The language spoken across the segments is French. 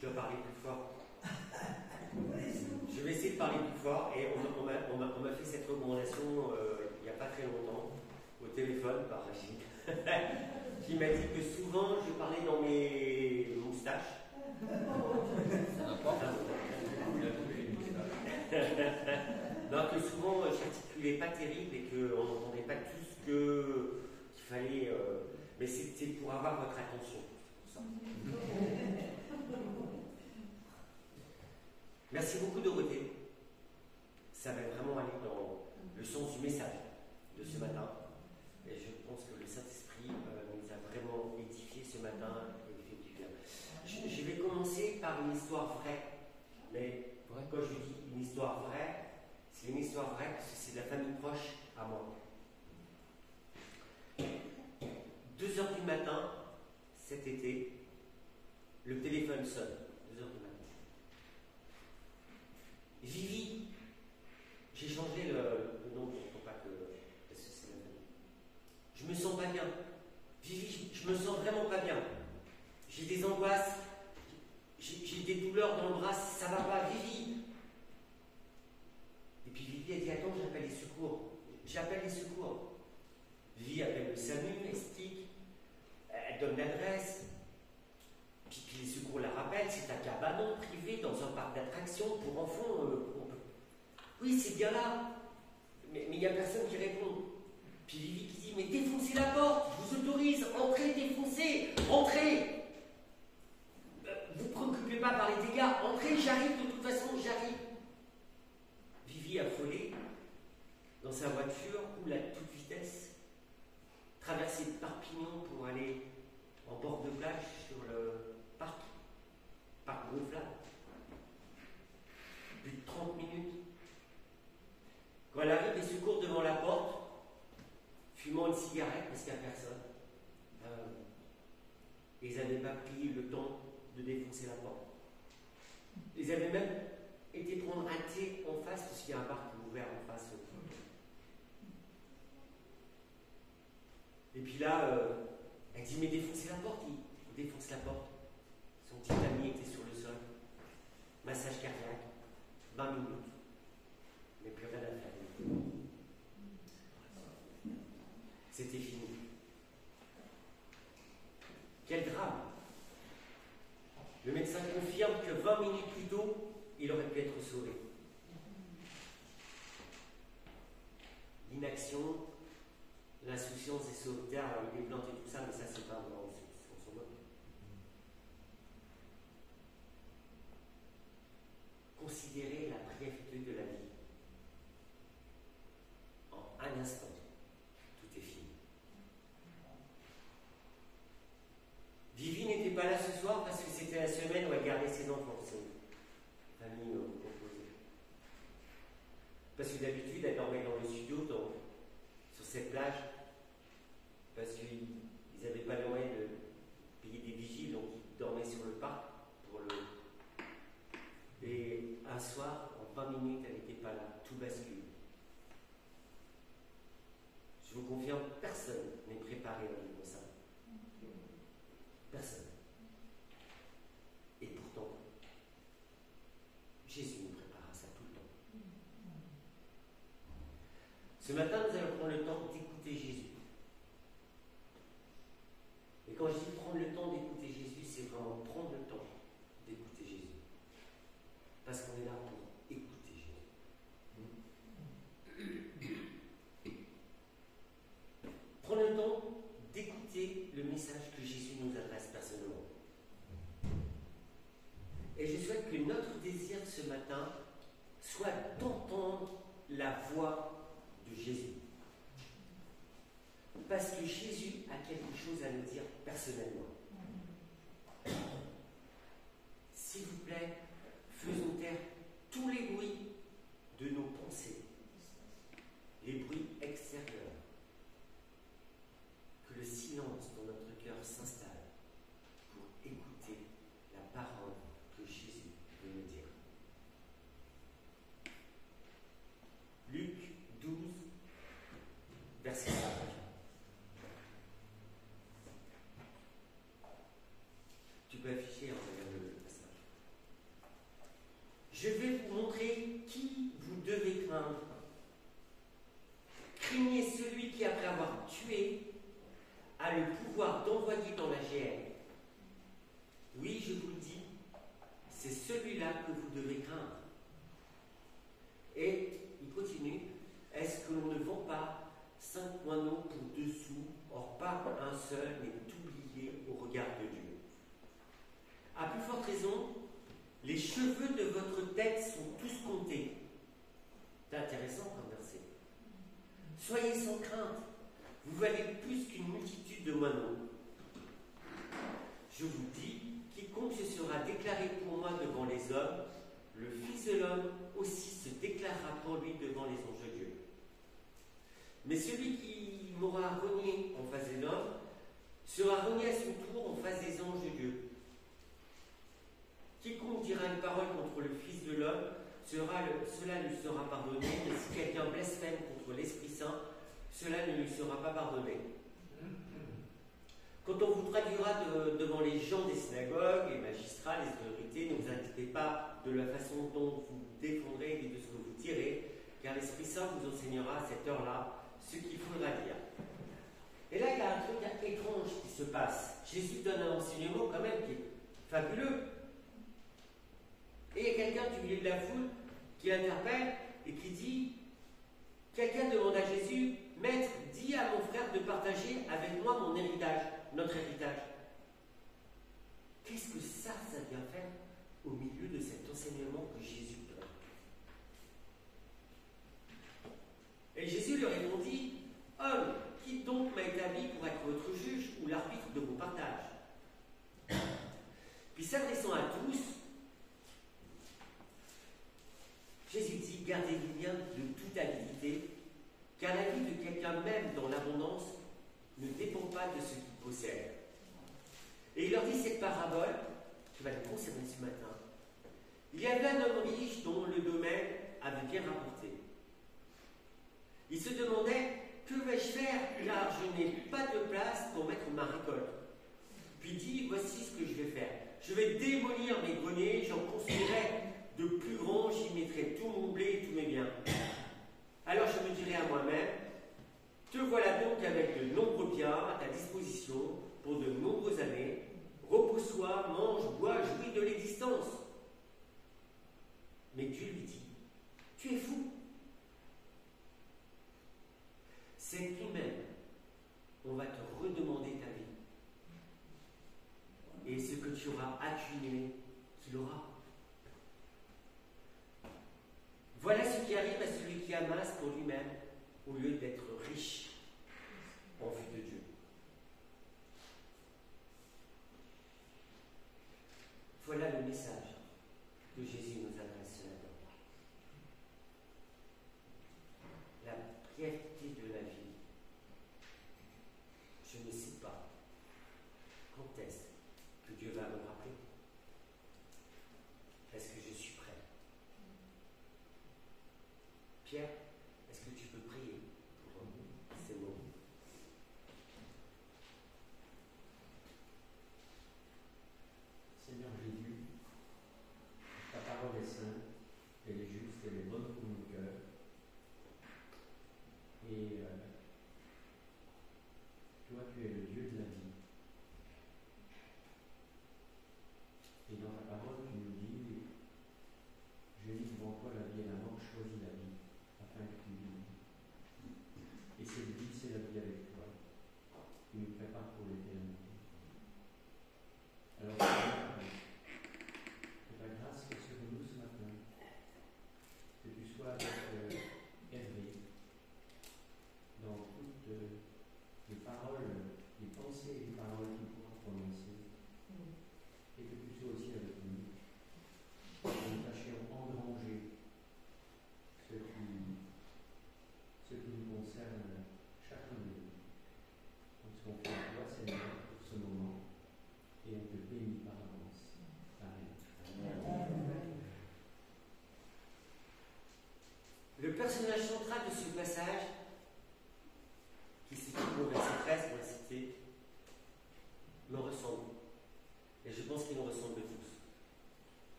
Je dois parler plus fort. Je vais essayer de parler plus fort et on m'a fait cette recommandation il n'y a pas très longtemps au téléphone par Rachid qui m'a dit que souvent je parlais dans mes moustaches. Non, que souvent j'articulais pas terrible et qu'on n'entendait pas tout ce qu'il fallait. Mais c'était pour avoir votre attention. Merci beaucoup Dorothée. Ça va vraiment aller dans le sens du message de ce matin. Et je pense que le Saint-Esprit nous a vraiment édifiés ce matin et fait du bien. Je vais commencer par une histoire vraie. Mais quand je dis une histoire vraie, c'est une histoire vraie parce que c'est de la famille proche à moi. 2h du matin, cet été, le téléphone sonne. 2h du matin. Vivi, j'ai changé le nom pour pas que. Parce que c'est la famille. Je me sens pas bien. Vivi, je me sens vraiment pas bien. J'ai des angoisses, j'ai des douleurs dans le bras, ça va pas, Vivi. Et puis Vivi a dit attends, j'appelle les secours. J'appelle les secours. Vivi appelle le SAMU, explique, elle donne l'adresse. Puis les secours la rappellent, c'est un cabanon privé dans un parc d'attractions pour enfants. Oui, c'est bien là. Mais il n'y a personne qui répond. Puis Vivi qui dit mais défoncez la porte, je vous autorise, entrez, défoncez, entrez. Vous ne vous préoccupez pas par les dégâts, entrez, j'arrive, de toute façon, j'arrive. Vivi affolée, dans sa voiture, roule à toute vitesse, traverser Perpignan pour aller en bord de plage sur le parc gonflable. Plus de 30 minutes. Quand elle arrive, les secours devant la porte, fumant une cigarette parce qu'il n'y a personne. Ils n'avaient pas pris le temps de défoncer la porte. Ils avaient même été prendre un thé en face parce qu'il y a un bar ouvert en face. Et puis là, elle dit mais défoncez la porte. Il défonce la porte. Son petit ami était sur le sol. Massage cardiaque. 20 minutes. Mais plus rien à faire. C'était fini. Quel drame! Le médecin confirme que 20 minutes plus tôt, il aurait pu être sauvé. L'inaction, l'insouciance des sauveteurs, les plantes et tout ça, mais ça c'est pas vraiment on s'en moque. Considérez la brièveté de la vie. En un instant, tout est fini. Vivi n'était pas là ce soir parce que c'était la semaine où elle gardait ses enfants. C'est une famille composée. Parce que d'habitude, elle dormait dans le studio, sur cette plage, parce qu'ils n'avaient pas le moyen de payer des vigiles, donc ils dormaient sur le parc. Et un soir, en 20 minutes, elle n'était pas là. Tout bascule. Je vous confirme, personne n'est préparé à vivre ça. Personne. Et pourtant, Jésus nous prépare à ça tout le temps. Ce matin, nous allons prendre le temps d'écouter Jésus. Et quand je dis prendre le temps d'écouter Jésus, c'est vraiment prendre le temps d'écouter Jésus. Parce qu'on est là pour écouter Jésus. Prendre le temps d'écouter le message que Jésus nous adresse personnellement. Et je souhaite que notre désir ce matin soit d'entendre la voix de Jésus. Parce que Jésus a quelque chose à nous dire personnellement. S'il vous plaît, faisons taire tous les bruits de nos pensées, les bruits extérieurs. Que le silence dans notre cœur s'installe pour écouter la parole que Jésus veut nous dire. Luc 12, verset 5. Je vais vous montrer qui vous devez craindre. Craignez celui qui, après avoir tué, a le pouvoir d'envoyer dans la géhenne. Oui, je vous le dis, c'est celui-là que vous devez craindre. Et il continue, est-ce que l'on ne vend pas 5 moineaux pour 2 sous, or pas un seul n'est oublié au regard de Dieu? À plus forte raison, les cheveux de votre tête sont tous comptés. C'est intéressant comme verset. Soyez sans crainte, vous valez plus qu'une multitude de moineaux. Je vous dis, quiconque se sera déclaré pour moi devant les hommes, le Fils de l'homme aussi se déclarera pour lui devant les anges de Dieu. Mais celui qui m'aura renié en face des hommes sera renié à son tour en face des anges de Dieu. Quiconque dira une parole contre le Fils de l'homme, cela lui sera pardonné, mais si quelqu'un blasphème contre l'Esprit Saint, cela ne lui sera pas pardonné. Quand on vous traduira devant les gens des synagogues, les magistrats, les autorités, ne vous inquiétez pas de la façon dont vous défendrez et de ce que vous direz, car l'Esprit Saint vous enseignera à cette heure-là ce qu'il faudra dire. Et là, il y a un truc étrange qui se passe. Jésus donne un enseignement quand même qui est fabuleux. Et il y a quelqu'un du milieu de la foule qui l'interpelle et qui dit, quelqu'un demande à Jésus, Maître, dis à mon frère de partager avec moi mon héritage, notre héritage. Qu'est-ce que ça vient faire au milieu de cet enseignement que Jésus donne? Et Jésus leur répondit, Homme, qui donc m'a établi pour être votre juge ou l'arbitre de vos partages? Puis s'adressant à tous, Jésus dit, gardez-vous bien de toute avidité, car la vie de quelqu'un même dans l'abondance ne dépend pas de ce qu'il possède. Et il leur dit cette parabole, qui va nous concerner ce matin. Il y avait un homme riche dont le domaine avait bien rapporté. Il se demandait, que vais-je faire car je n'ai pas de place pour mettre ma récolte? Puis dit, voici ce que je vais faire. Je vais démolir mes greniers, j'en construirai de plus grands, j'y mettrai tout mon blé et tous mes biens. Alors je me dirai à moi-même, te voilà donc avec de nombreux biens à ta disposition pour de nombreuses années. Repose-toi, mange, bois, jouis de l'existence. Mais Dieu lui dit, tu es fou. Cette nuit même, on va te redemander ta vie. Et ce que tu auras accumulé, tu l'auras. Voilà ce qui arrive à celui qui amasse pour lui-même au lieu d'être riche en vue de Dieu. Voilà le message que Jésus nous adresse ce matin. La brièveté de la vie. Je ne sais pas quand est-ce que Dieu va me rappeler. Est-ce que je suis prêt? Pierre, est-ce que tu peux prier pour ces mots? Seigneur Jésus, ta parole est sainte, elle est juste, elle est bonne pour nos cœurs. Et toi, tu es le Dieu de la vie. Et dans ta parole, tu nous dis, je lis devant toi la vie et la mort, choisis la vie, afin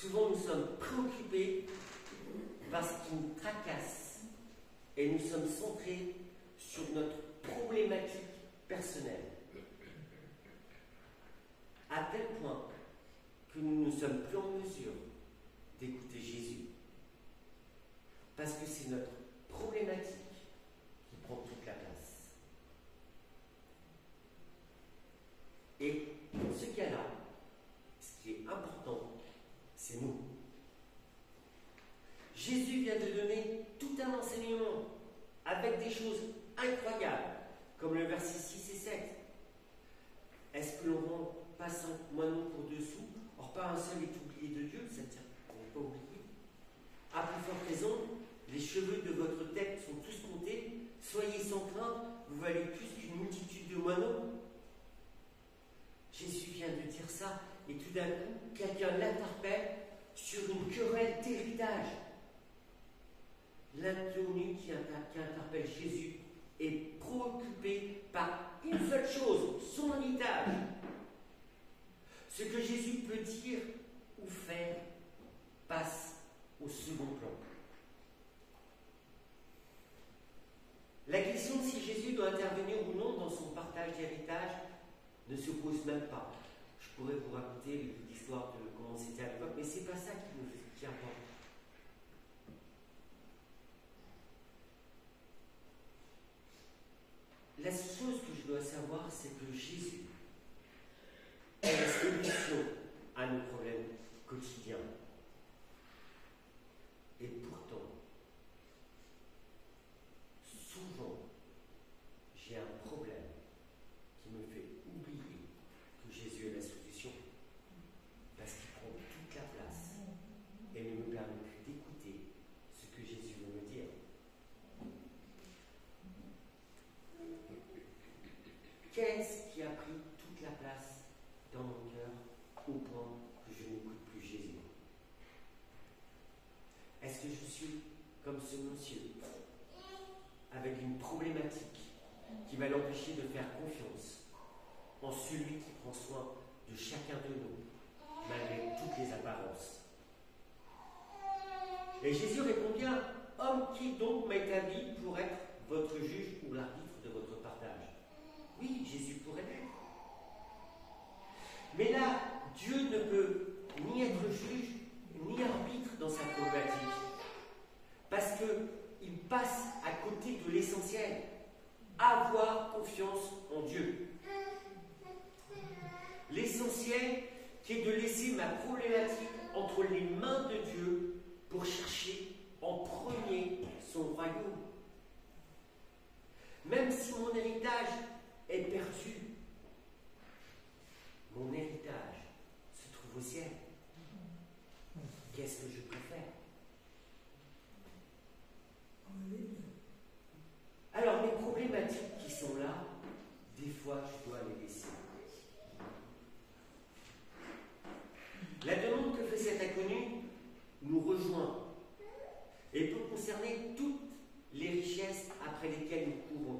Souvent, nous sommes préoccupés par ce qui nous tracasse et nous sommes centrés sur notre problématique personnelle. À tel point que nous ne sommes plus en mesure d'écouter Jésus. Parce que c'est notre problématique qui prend toute la place. Et dans ce cas-là, ce qui est important, c'est nous. Jésus vient de donner tout un enseignement avec des choses incroyables, comme le verset 6 et 7. Est-ce que l'on rend pas 5 moineaux pour 2 sous? Or, pas un seul est oublié de Dieu, c'est-à-dire qu'on n'est pas oublié. À plus forte raison, les cheveux de votre tête sont tous comptés. Soyez sans crainte, vous valez plus qu'une multitude de moineaux. Jésus vient de dire ça, et tout d'un coup, quelqu'un l'interpelle sur une querelle d'héritage. L'inconnu qui interpelle Jésus est préoccupé par une seule chose, son héritage. Ce que Jésus peut dire ou faire passe au second plan. La question de si Jésus doit intervenir ou non dans son partage d'héritage ne se pose même pas. Je pourrais vous raconter l'histoire de comment c'était à l'époque, mais c'est pas ça qui importe. La chose que je dois savoir, c'est que Jésus est la solution à nos problèmes quotidiens. Et pourtant, souvent, j'ai un problème qui me fait oublier que Jésus est la solution, parce qu'il prend toute la place et ne me permet plus d'écouter ce que Jésus veut me dire. Qu'est-ce qui a pris toute la place dans mon cœur au point que je n'écoute plus Jésus? Est-ce que je suis comme ce monsieur, avec une problématique qui va l'empêcher de faire confiance en celui qui prend soin de chacun de nous, malgré toutes les apparences? Et Jésus répond bien: homme, qui donc m'a établi pour être votre juge ou l'arbitre de votre partage? Oui, Jésus pourrait l'être. Mais là, Dieu ne peut ni être juge, ni arbitre dans sa problématique. Parce qu'il passe à côté de l'essentiel. Avoir confiance en Dieu. L'essentiel qui est de laisser ma problématique entre les mains de Dieu pour chercher en premier son royaume. Même si mon héritage est perdu, mon héritage se trouve au ciel. Qu'est-ce que je préfère? Alors, mes problématiques qui sont là, des fois, je dois les laisser. La demande que fait cet inconnu nous rejoint et peut concerner toutes les richesses après lesquelles nous courons.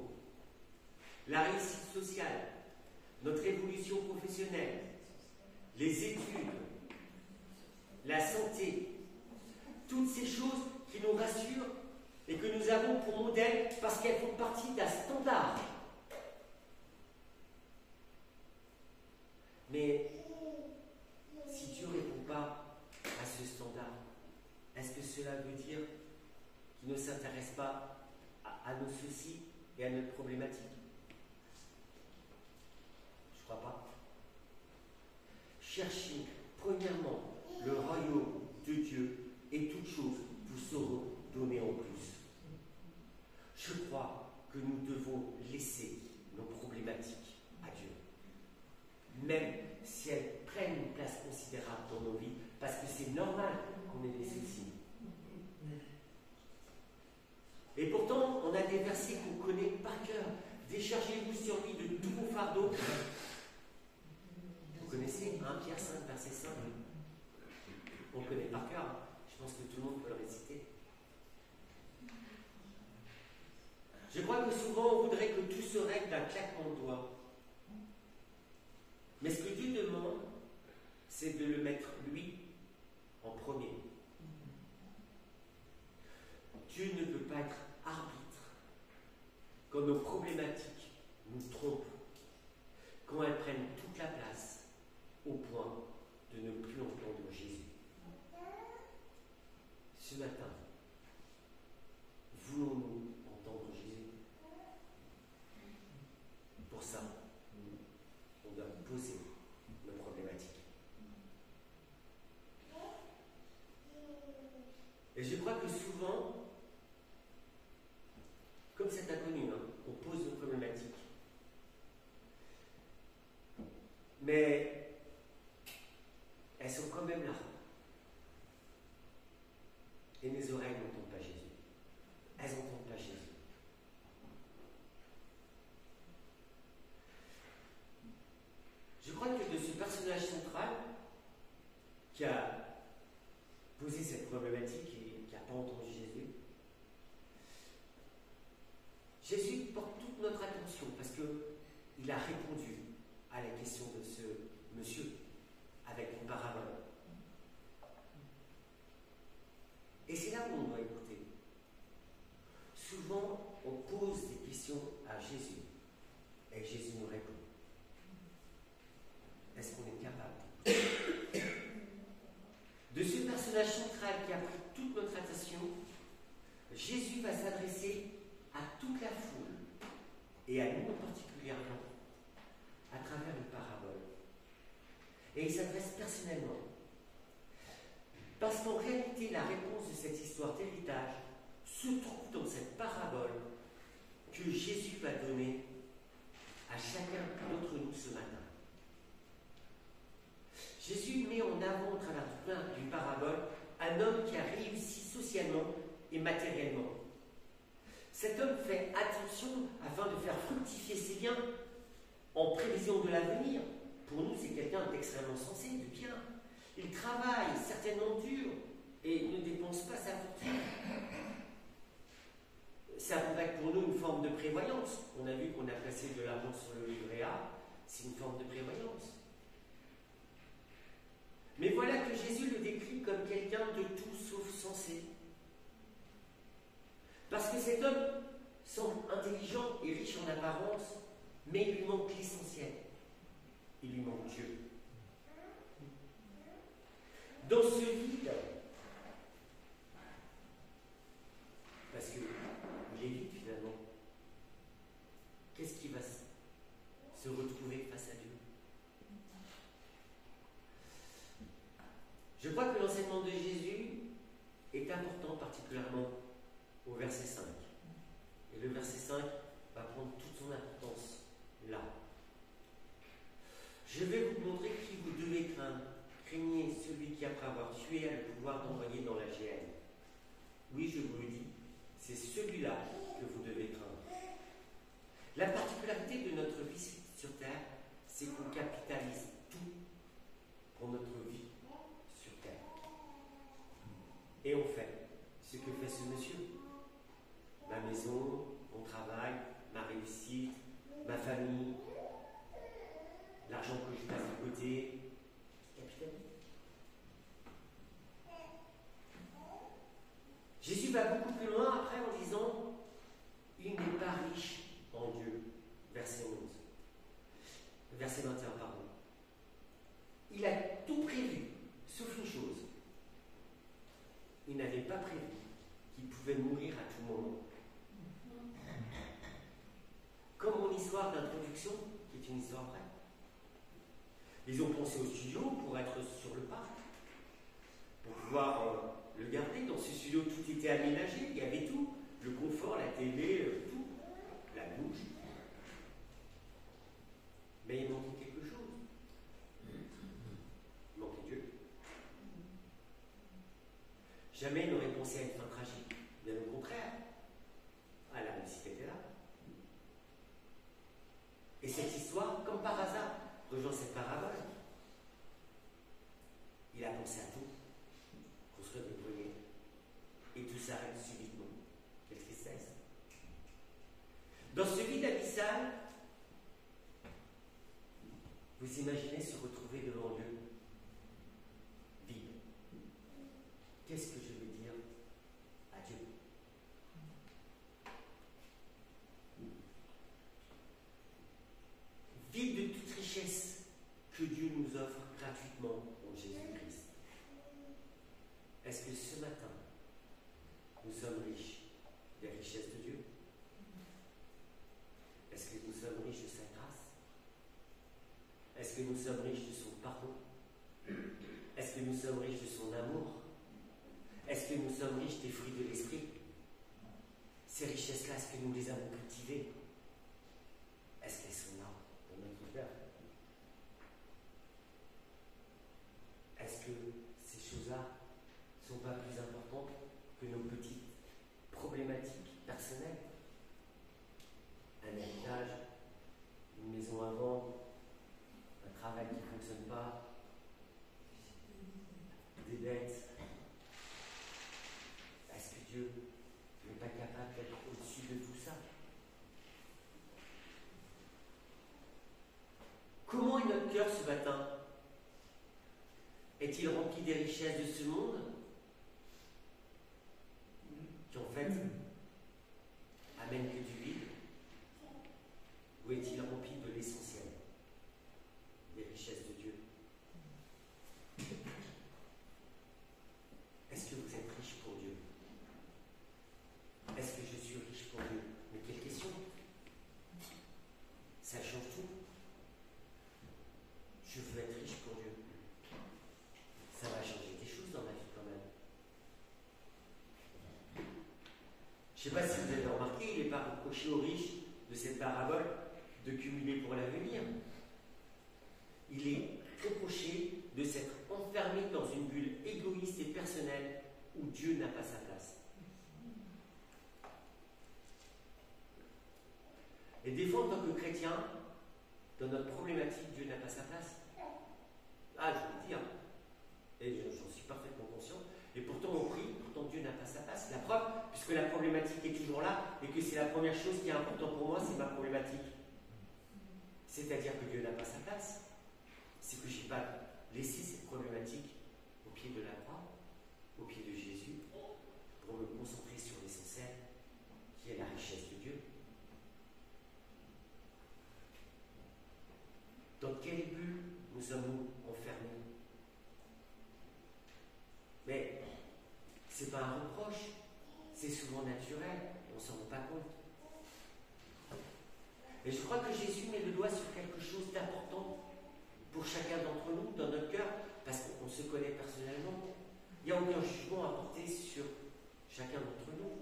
La réussite sociale, notre évolution professionnelle, les études, la santé, toutes ces choses qui nous rassurent et que nous avons pour modèle parce qu'elles font partie d'un standard. Mais si Dieu ne répond pas à ce standard, est-ce que cela veut dire qu'il ne s'intéresse pas à nos soucis et à notre problématique? Je ne crois pas. Cherchez premièrement le royaume de Dieu et toutes choses vous seront données en plus. Je crois que nous devons laisser nos problématiques à Dieu. Même si elles prennent une place considérable dans nos vies, parce que c'est normal qu'on ait des soucis. Et pourtant, on a des versets qu'on connaît par cœur. Déchargez-vous sur lui de tous vos fardeaux. Vous connaissez 1 Pierre 5, verset 5? On le connaît par cœur. Je pense que tout le monde peut le réciter. Je crois que souvent on voudrait que tout se règle d'un claquement de doigts. Mais ce que Dieu demande, c'est de le mettre lui en premier. Dieu ne peut pas être arbitre quand nos problématiques nous trompent, quand elles prennent toute la place au point de ne plus entendre Jésus. Ce matin, voulons-nous entendre Jésus? Pour ça, on doit poser nos problématiques. Et je crois que souvent, comme c'est inconnu, on pose nos problématiques. Mais elles sont quand même là. Et mes oreilles n'entendent pas Jésus. Elles n'entendent pas Jésus. Je crois que de ce personnage central qui a posé cette problématique et qui n'a pas entendu Jésus, Jésus porte toute notre attention parce qu'il a répondu à la question de ce monsieur avec une parabole. Et c'est là où on doit écouter. Souvent, on pose des questions à Jésus et Jésus nous répond. Est-ce qu'on est capable de ce personnage central qui a pris toute notre attention? Jésus va s'adresser à toute la foule et à nous particulièrement à travers une parabole. Et il s'adresse personnellement. Parce qu'en réalité, la réponse de cette histoire d'héritage se trouve dans cette parabole que Jésus va donner à chacun d'entre nous ce matin. Jésus met en avant, au travers d'une parabole, un homme qui a réussi socialement et matériellement. Cet homme fait attention afin de faire fructifier ses biens en prévision de l'avenir. Pour nous, c'est quelqu'un d'extrêmement sensé, de bien. Il travaille, certainement dur, et ne dépense pas sa fortune. Ça pourrait être pour nous une forme de prévoyance. On a vu qu'on a placé de l'argent sur le livret A, c'est une forme de prévoyance. Mais voilà que Jésus le décrit comme quelqu'un de tout sauf sensé. Parce que cet homme semble intelligent et riche en apparence, mais il lui manque l'essentiel. Il lui manque Dieu. Dans ce vide, parce qu'il est vide finalement, qu'est-ce qui va se retrouver face à Dieu? Je crois que l'enseignement de Jésus est important particulièrement au verset 5. Et le verset 5 va prendre toute son importance là. Je vais vous montrer qui vous devez craindre. Craignez celui qui, après avoir tué, a le pouvoir d'envoyer dans la géhenne. Oui, je vous le dis, c'est celui-là que vous devez craindre. La particularité de notre vie sur Terre, c'est qu'on capitalise tout pour notre vie sur Terre. Et on fait ce que fait ce monsieur. Ma maison, mon travail, ma réussite, ma famille, l'argent que je passe de côté, capitalise. Jésus va beaucoup plus loin après en disant « Il n'est pas riche en Dieu ». Verset 11. Verset 21, pardon. Il a tout prévu, sauf une chose. Il n'avait pas prévu qu'il pouvait mourir à tout moment. Comme mon histoire d'introduction, qui est une histoire vraie. Ils ont pensé au studio pour être sur le parc, pour pouvoir le garder. Dans ce studio, tout était aménagé, il y avait tout. Le confort, la télé, tout. La douche. Mais il manquait quelque chose. Il manquait Dieu. Jamais il n'aurait pensé à une fin tragique. Bien au contraire. Ah, la réussite était là. Et cette histoire, comme par hasard, rejoint cette parabole. Il a pensé à tout. Construire des greniers. Et tout s'arrête subitement. Quelle tristesse. Dans ce vide abyssal, vous imaginez se retrouver devant Dieu vide. Est-ce que ce matin, nous sommes riches des richesses de Dieu? Est-ce que nous sommes riches de sa grâce? Est-ce que nous sommes riches de son pardon? Est-ce que nous sommes riches de son amour? Est-ce que nous sommes riches des fruits de l'esprit? Ces richesses-là, est-ce que nous les avons cultivées? Est-ce qu'elles sont là dans notre cœur? Est-ce que ces choses-là ne sont pas plus importantes que nos petites problématiques personnelles? Un héritage, une maison à vendre, un travail qui ne fonctionne pas, des dettes. Est-ce que Dieu n'est pas capable d'être au-dessus de tout ça? Comment est notre cœur ce matin? Est-il rempli des richesses de ce monde qui en fait amènent que du vide? Ou est-il rempli de l'essentiel, des richesses de Dieu? Est-ce que vous êtes riche pour Dieu? Est-ce que je suis riche pour Dieu? Mais quelle question! Ça change tout. Je veux être riche pour Dieu. Ça va changer des choses dans ma vie quand même. Je ne sais pas si vous avez remarqué, il n'est pas reproché aux riches de cette parabole de cumuler pour l'avenir. Il est reproché de s'être enfermé dans une bulle égoïste et personnelle où Dieu n'a pas sa place. Et des fois, en tant que chrétien, dans notre problématique, Dieu n'a pas sa place. Ah, je veux le dire. Et j'en suis parfaitement conscient. Et pourtant, on prie, pourtant Dieu n'a pas sa place. La preuve, puisque la problématique est toujours là, et que c'est la première chose qui est importante pour moi, c'est ma problématique. C'est-à-dire que Dieu n'a pas sa place. C'est que je n'ai pas laissé cette problématique au pied de la croix, au pied de Jésus, pour me concentrer sur l'essentiel, qui est la richesse de Dieu. Dans quelle bulle nous sommes-nous enfermés? Mais ce n'est pas un reproche, c'est souvent naturel, on ne s'en rend pas compte. Et je crois que Jésus met le doigt sur quelque chose d'important pour chacun d'entre nous, dans notre cœur, parce qu'on se connaît personnellement. Il n'y a aucun jugement à porter sur chacun d'entre nous.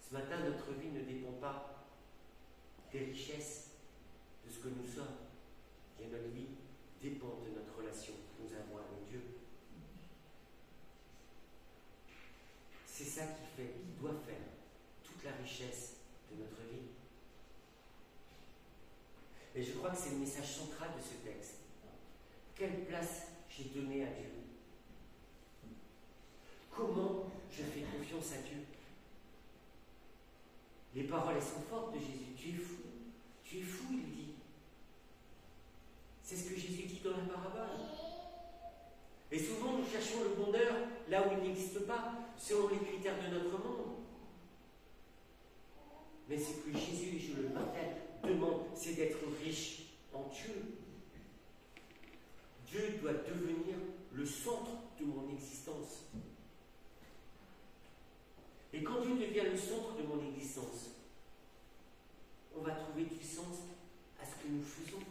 Ce matin, notre vie ne dépend pas des richesses, de ce que nous sommes. Et notre vie dépend de notre relation que nous avons avec Dieu. C'est ça qui doit faire toute la richesse de notre vie. Et je crois que c'est le message central de ce texte. Quelle place j'ai donnée à Dieu? Comment je fais confiance à Dieu? Les paroles, elles sont fortes de Jésus. Tu es fou. Tu es fou, il dit. C'est ce que Jésus dit dans la parabole. Et souvent, nous cherchons le bonheur là où il n'existe pas, selon les critères de notre monde. Mais ce que Jésus, et je le martèle, demande, c'est d'être riche en Dieu. Dieu doit devenir le centre de mon existence. Et quand Dieu devient le centre de mon existence, on va trouver du sens à ce que nous faisons.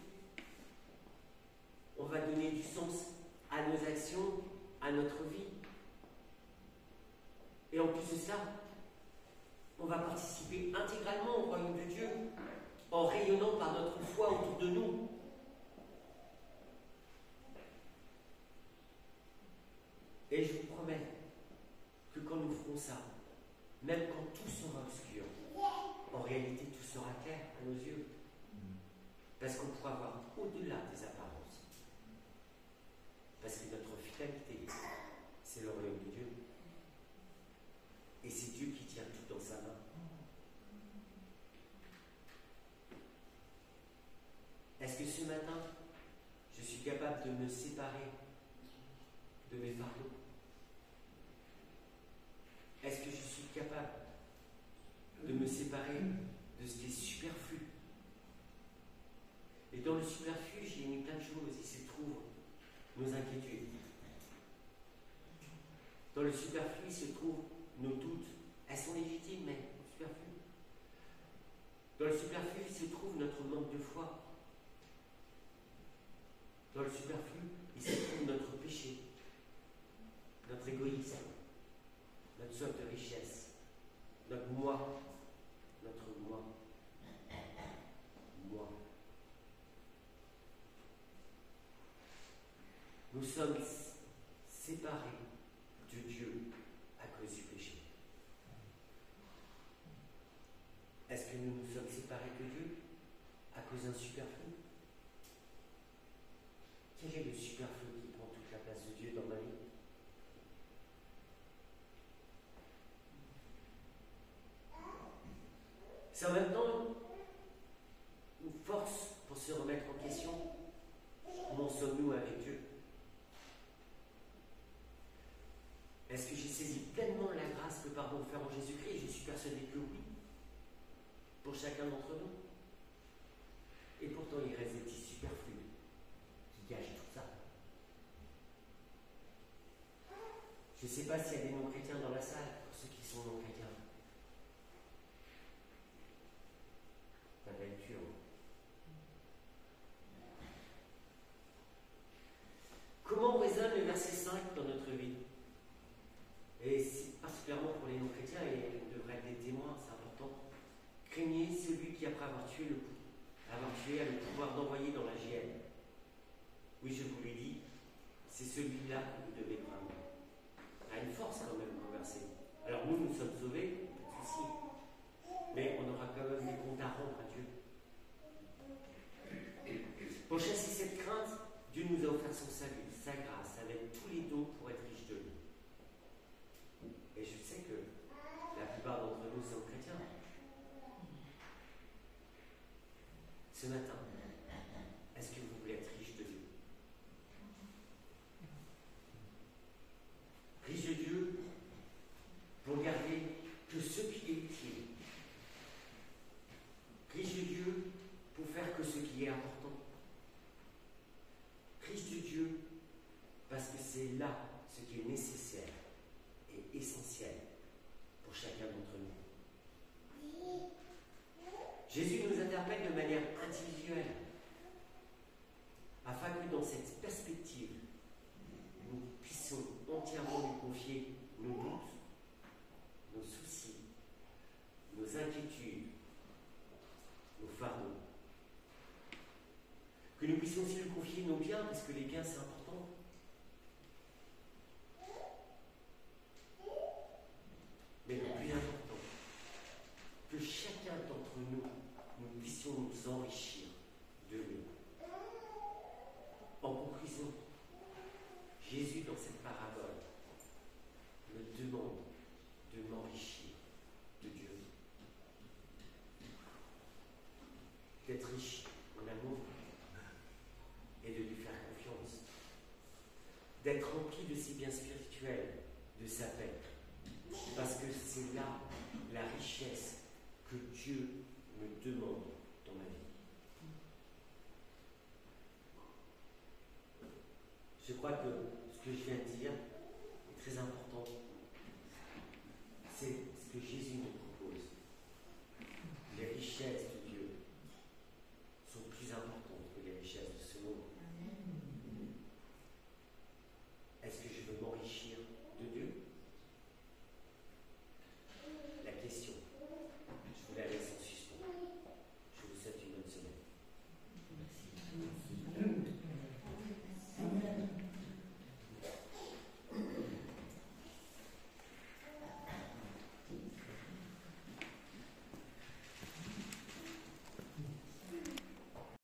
On va donner du sens à nos actions, à notre vie. Et en plus de ça, on va participer intégralement au royaume de Dieu, en rayonnant par notre foi autour de nous. Et je vous promets que quand nous ferons ça, même quand tout sera obscur, en réalité tout sera clair à nos yeux. Parce qu'on pourra voir au-delà des apparences. Parce que notre finalité, c'est le royaume de Dieu. Et c'est Dieu qui tient tout dans sa main. Est-ce que ce matin, je suis capable de me séparer de mes fardeaux? Est-ce que je suis capable de me séparer de ce qui est superflu? Et dans le superflu, j'ai mis plein de choses. Il se trouve nos inquiétudes, Dans le superflu se trouvent nos doutes. Elles sont légitimes, mais superflues. Dans le superflu se trouve notre manque de foi. Dans le superflu, il se trouve notre péché, notre égoïsme, notre soif de richesse, notre moi, notre moi. Moi. Nous sommes séparés de Dieu à cause du péché. Est-ce que nous nous sommes séparés de Dieu à cause d'un superflu? Quel est le superflu qui prend toute la place de Dieu dans ma vie? C'est en même temps une force pour se remettre en question. Comment sommes-nous avec Dieu? Est-ce que j'ai saisi pleinement la grâce que par mon frère en Jésus-Christ? Je suis persuadé que oui, pour chacun d'entre nous. Et pourtant, il reste des petits superflus qui gâchent tout ça. Je ne sais pas s'il y a des non-chrétiens dans la salle, pour ceux qui sont non-chrétiens. Ça va être dur. Comment résonne le verset 5 dans notre vie? Et particulièrement pour les non-chrétiens, et on devrait être des témoins, c'est important. Craignez celui qui, après avoir tué, a le pouvoir d'envoyer dans la géhenne. Oui, je vous l'ai dit, c'est celui-là que vous devez craindre. Il a une force quand même, le verset. Alors nous sommes sauvés, pas de souci. Mais on aura quand même des comptes à rendre à Dieu. Pour chasser cette crainte, Dieu nous a offert son salut, sa grâce, avec tous les dons pour être riches de lui. Et je sais que la plupart d'entre nous sommes chrétiens. Ce matin, est-ce que vous voulez être riche de Dieu? Riche de Dieu pour garder que ce qui est utile. Riche de Dieu pour faire que ce qui est important. Riche de Dieu parce que c'est là ce qui est nécessaire et essentiel pour chacun d'entre nous. Jésus nous interpelle de manière individuelle afin que dans cette perspective, nous puissions entièrement lui confier nos doutes, nos soucis, nos inquiétudes, nos fardeaux. Que nous puissions aussi lui confier nos biens, parce que les biens c'est important. Mais le plus important, que chacun d'entre nous, nous puissions nous enrichir de lui. En conclusion, Jésus dans cette parabole me demande de m'enrichir de Dieu. D'être riche en amour et de lui faire confiance. D'être rempli de ses biens spirituels, de sa paix. Parce que c'est là la richesse que Dieu me demande dans ma vie. Je crois que ce que je viens de dire est très important